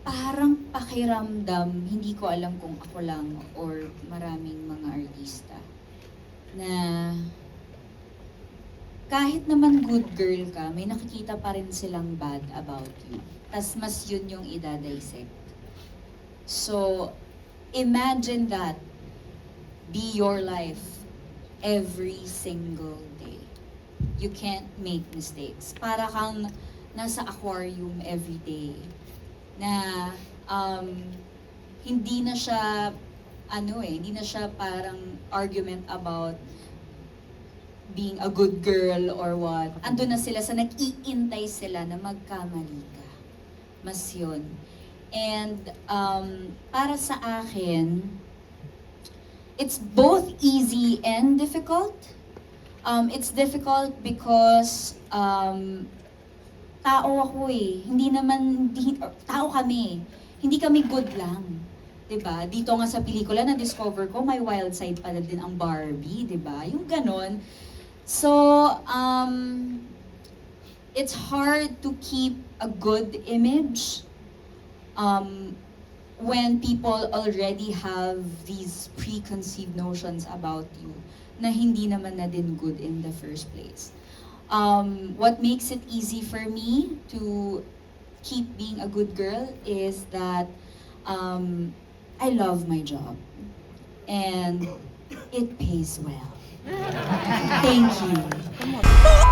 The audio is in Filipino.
parang pakiramdam, hindi ko alam kung ako lang or maraming mga artista, na kahit naman good girl ka, may nakikita pa rin silang bad about you. Tas mas yun yung idadissect. So, imagine that be your life every single day. You can't make mistakes. Para kang nasa aquarium every day na hindi na siya hindi na siya parang argument about being a good girl or what. Ando na sila sa nag-iintay sila na magkamali ka. Mas yun. And para sa akin, it's both easy and difficult. It's difficult because tao ako eh. Tao kami. Hindi kami good lang. 'Di ba? Dito nga sa pelikula na-discover ko may wild side pala din ang Barbie, 'di ba? Yung ganon. So, it's hard to keep a good image when people already have these preconceived notions about you na hindi naman na din good in the first place. What makes it easy for me to keep being a good girl is that I love my job and it pays well. Thank you.